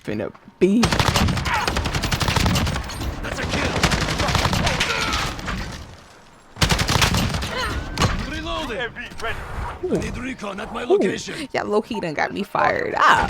finna be. That's a kill. Reloading. I need recon at my location. Yeah, low-key done got me fired up.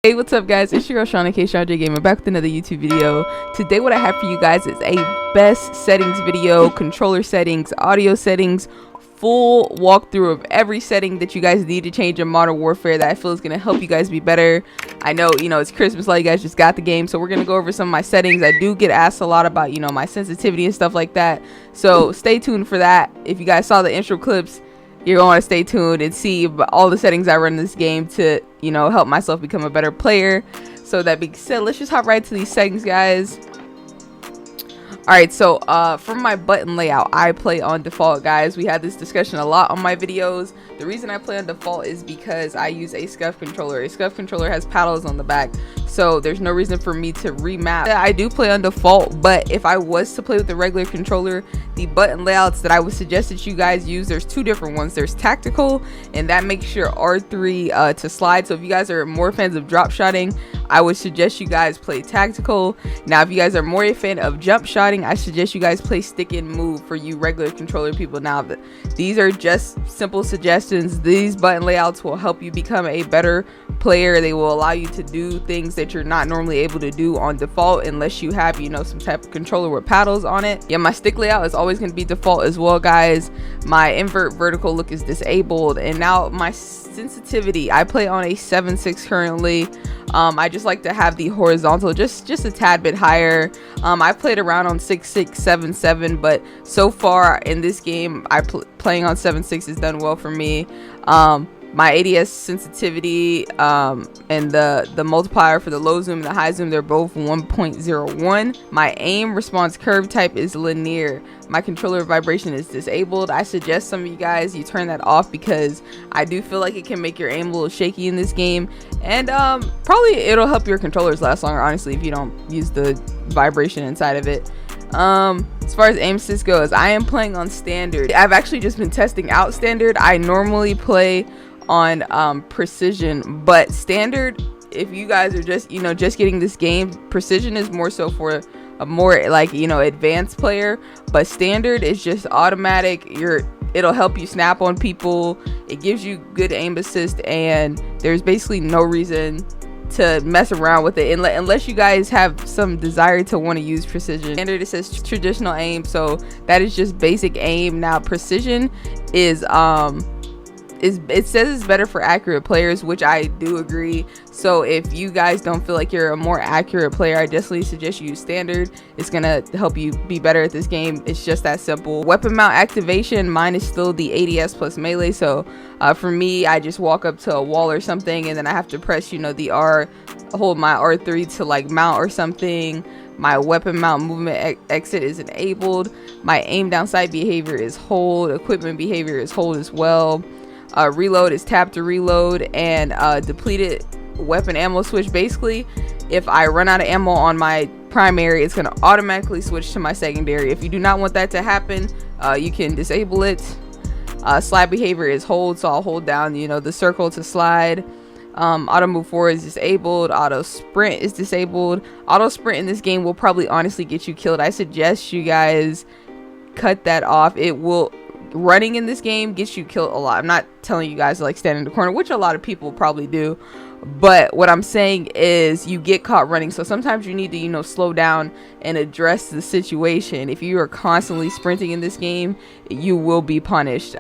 Hey, what's up guys, it's your girl Shawna, ShawnJ Gamer, back with another YouTube video. Today what I have for you guys is a best settings video, controller settings, audio settings, full walkthrough of every setting that you guys need to change in Modern Warfare that I feel is going to help you guys be better. I know, it's Christmas, a lot of you guys just got the game, so we're going to go over some of my settings. I do get asked a lot about, my sensitivity and stuff like that, so stay tuned for that. If you guys saw the intro clips, you're going to stay tuned and see all the settings I run in this game to, help myself become a better player. So that being said, let's just hop right to these settings, guys. Alright, so for my button layout, I play on default, guys. We had this discussion a lot on my videos. The reason I play on default is because I use a SCUF controller. A SCUF controller has paddles on the back, so there's no reason for me to remap. I do play on default, but if I was to play with the regular controller, the button layouts that I would suggest that you guys use, there's two different ones. There's tactical, and that makes your R3 to slide. So if you guys are more fans of drop shotting, I would suggest you guys play tactical. Now if you guys are more a fan of jump shotting, I suggest you guys play stick and move for you regular controller people. Now these are just simple suggestions. These button layouts will help you become a better player. They will allow you to do things that you're not normally able to do on default unless you have some type of controller with paddles on it. Yeah, my stick layout is always going to be default as well, guys. My invert vertical look is disabled. And now my sensitivity, I play on a 7.6 currently. I just like to have the horizontal just a tad bit higher. I played around on 6.6, 7.7, but so far in this game, playing on 7.6 has done well for me. My ADS sensitivity and the multiplier for the low zoom and the high zoom, they're both 1.01. My aim response curve type is linear. My controller vibration is disabled. I suggest some of you guys turn that off because I do feel like it can make your aim a little shaky in this game, and probably it'll help your controllers last longer, honestly, if you don't use the vibration inside of it. As far as aim assist goes, I am playing on standard. I've actually just been testing out standard. I normally play on precision, but standard, if you guys are just just getting this game, precision is more so for a more advanced player, but standard is just automatic. It'll help you snap on people, it gives you good aim assist, and there's basically no reason to mess around with it unless you guys have some desire to want to use precision. Standard, it says traditional aim, so that is just basic aim. Now precision is it says it's better for accurate players, which I do agree. So if you guys don't feel like you're a more accurate player, I definitely suggest you use standard. It's gonna help you be better at this game. It's just that simple. Weapon mount activation, mine is still the ADS plus melee, so for me, I just walk up to a wall or something, and then I have to press the R, hold my R3 to mount or something. My weapon mount movement exit is enabled. My aim down sight behavior is hold. Equipment behavior is hold as well. Reload is tap to reload, and depleted weapon ammo switch. Basically, if I run out of ammo on my primary, it's going to automatically switch to my secondary. If you do not want that to happen, you can disable it. Slide behavior is hold, so I'll hold down the circle to slide. Auto move forward is disabled. Auto sprint is disabled. Auto sprint in this game will probably honestly get you killed. I suggest you guys cut that off. Running in this game gets you killed a lot. I'm not telling you guys to stand in the corner, which a lot of people probably do, but what I'm saying is you get caught running, so sometimes you need to slow down and address the situation. If you are constantly sprinting in this game, you will be punished.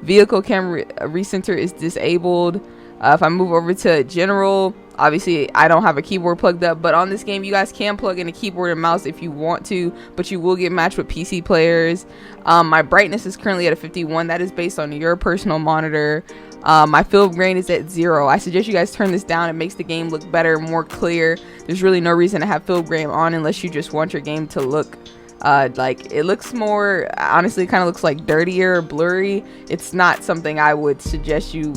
Vehicle camera recenter is disabled. If I move over to general, obviously I don't have a keyboard plugged up, but on this game you guys can plug in a keyboard and mouse if you want to, but you will get matched with PC players. My brightness is currently at a 51. That is based on your personal monitor. My field grain is at 0. I suggest you guys turn this down. It makes the game look better, more clear. There's really no reason to have field grain on unless you just want your game to look it looks more, honestly, it kind of looks like dirtier, blurry. It's not something I would suggest you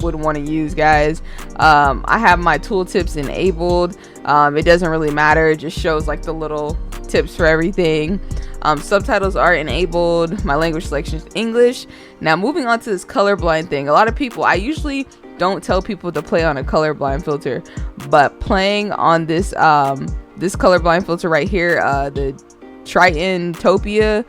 would want to use, guys. I have my tooltips enabled. It doesn't really matter, it just shows the little tips for everything. Subtitles are enabled. My language selection is English. Now moving on to this colorblind thing, a lot of people, I usually don't tell people to play on a colorblind filter, but playing on this this colorblind filter right here, the Tritantopia,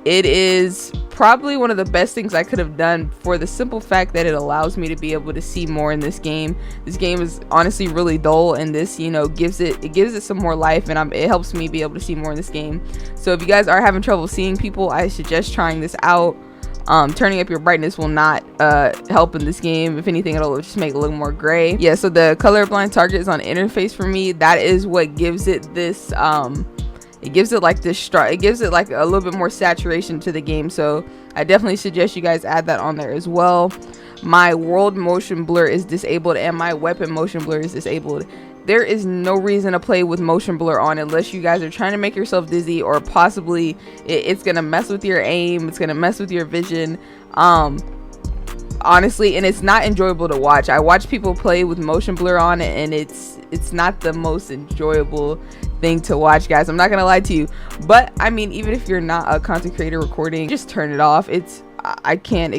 it is probably one of the best things I could have done, for the simple fact that it allows me to be able to see more in this game. This game is honestly really dull, and this, you know, gives it some more life, and it helps me be able to see more in this game. So if you guys are having trouble seeing people, I suggest trying this out. Turning up your brightness will not help in this game. If anything, it'll just make it look more gray. Yeah, so the colorblind target is on interface for me. That is what gives it this it gives it like this it gives it like a little bit more saturation to the game. So I definitely suggest you guys add that on there as well. My world motion blur is disabled, and my weapon motion blur is disabled. There is no reason to play with motion blur on unless you guys are trying to make yourself dizzy, or possibly it's gonna mess with your aim, it's gonna mess with your vision, honestly, and it's not enjoyable to watch. I watch people play with motion blur on it, and it's not the most enjoyable thing to watch, guys. I'm not gonna lie to you, but I mean, even if you're not a content creator recording, just turn it off. I can't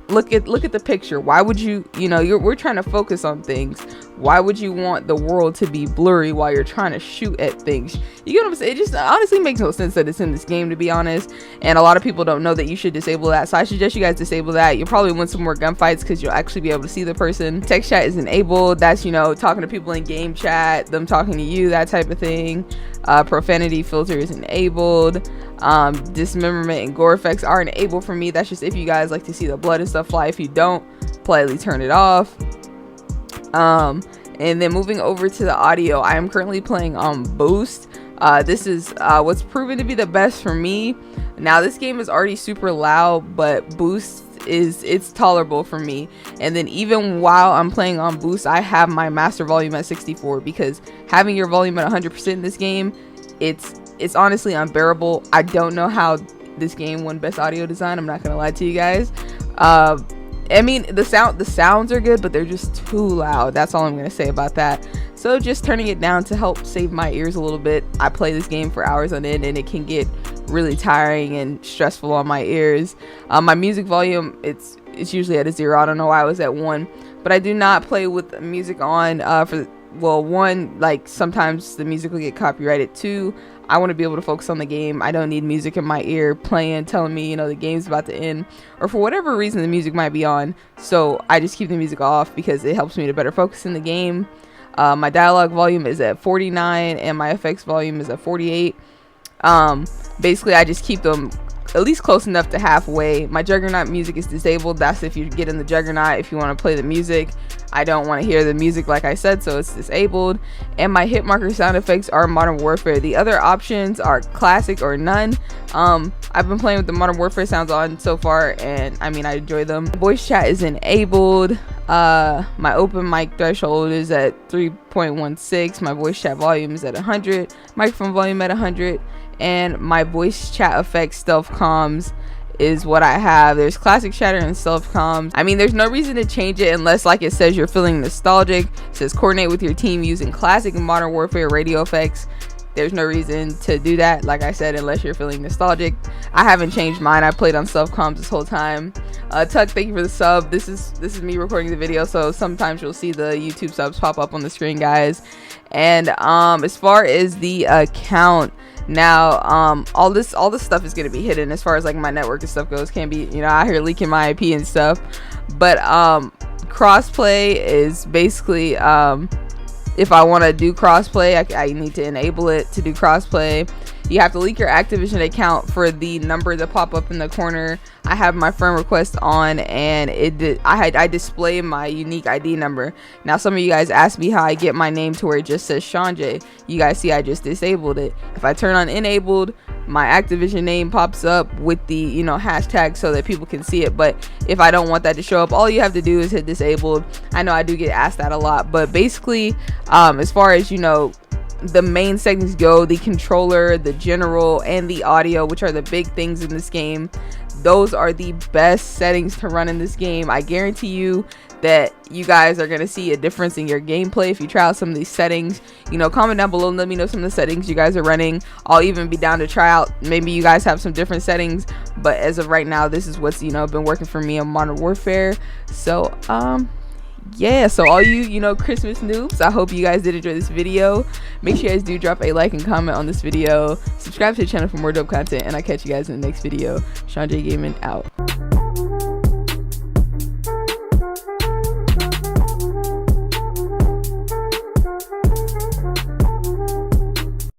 look at the picture. Why would you, we're trying to focus on things. Why would you want the world to be blurry while you're trying to shoot at things? You get what I'm saying? It just honestly makes no sense that it's in this game, to be honest. And a lot of people don't know that you should disable that. So I suggest you guys disable that. You'll probably win some more gunfights because you'll actually be able to see the person. Text chat is enabled. That's, talking to people in game chat, them talking to you, that type of thing. Profanity filter is enabled. Dismemberment and gore effects are enabled for me. That's just if you guys like to see the blood and stuff fly. If you don't, politely turn it off. And then moving over to the audio, I am currently playing on boost. This is what's proven to be the best for me. Now this game is already super loud, but boost it's tolerable for me. And then even while I'm playing on boost, I have my master volume at 64, because having your volume at 100% in this game, it's honestly unbearable. I don't know how this game won best audio design. I'm not gonna lie to you guys. I mean, the sounds are good, but they're just too loud. That's all I'm gonna say about that. So just turning it down to help save my ears a little bit. I play this game for hours on end, and it can get really tiring and stressful on my ears. My music volume, it's usually at a 0. I don't know why I was at 1, but I do not play with music on one, like sometimes the music will get copyrighted. 2, I want to be able to focus on the game. I don't need music in my ear playing, telling me, the game's about to end, or for whatever reason the music might be on. So I just keep the music off because it helps me to better focus in the game. My dialogue volume is at 49, and my effects volume is at 48. Basically, I just keep them at least close enough to halfway. My Juggernaut music is disabled. That's if you get in the Juggernaut, if you want to play the music. I don't want to hear the music, like I said, so it's disabled. And my hit marker sound effects are Modern Warfare. The other options are classic or none. I've been playing with the Modern Warfare sounds on so far, and I mean, I enjoy them. Voice chat is enabled. My open mic threshold is at 3.16. My voice chat volume is at 100. Microphone volume at 100. And my voice chat effects stealth comms is what I have. There's classic chatter and stealth comms. I mean, there's no reason to change it unless, like it says, you're feeling nostalgic. It says coordinate with your team using classic and Modern Warfare radio effects. There's no reason to do that, like I said, unless you're feeling nostalgic. I haven't changed mine. I played on stealth comms this whole time. Tuck, thank you for the sub. This is me recording the video, so sometimes you'll see the YouTube subs pop up on the screen, guys. And as far as the account, now all this stuff is going to be hidden as far as like my network and stuff goes. Can't be out here leaking my IP and stuff. But crossplay is basically if I want to do crossplay, I need to enable it to do crossplay. You have to leak your Activision account for the number to pop up in the corner. I have my friend request on, and I display my unique ID number. Now some of you guys asked me how I get my name to where it just says ShawnJ. You guys see I just disabled it. If I turn on enabled, my Activision name pops up with the hashtag so that people can see it. But if I don't want that to show up, all you have to do is hit disabled. I know I do get asked that a lot, but basically as far as the main settings go, the controller, the general, and the audio, which are the big things in this game, those are the best settings to run in this game. I guarantee you that you guys are going to see a difference in your gameplay if you try out some of these settings. Comment down below and let me know some of the settings you guys are running. I'll even be down to try out. Maybe you guys have some different settings, but as of right now, this is what's been working for me on Modern Warfare. So yeah, so all you know, Christmas noobs, I hope you guys did enjoy this video. Make sure you guys do drop a like and comment on this video. Subscribe to the channel for more dope content, and I'll catch you guys in the next video. ShawnJ Gaming out.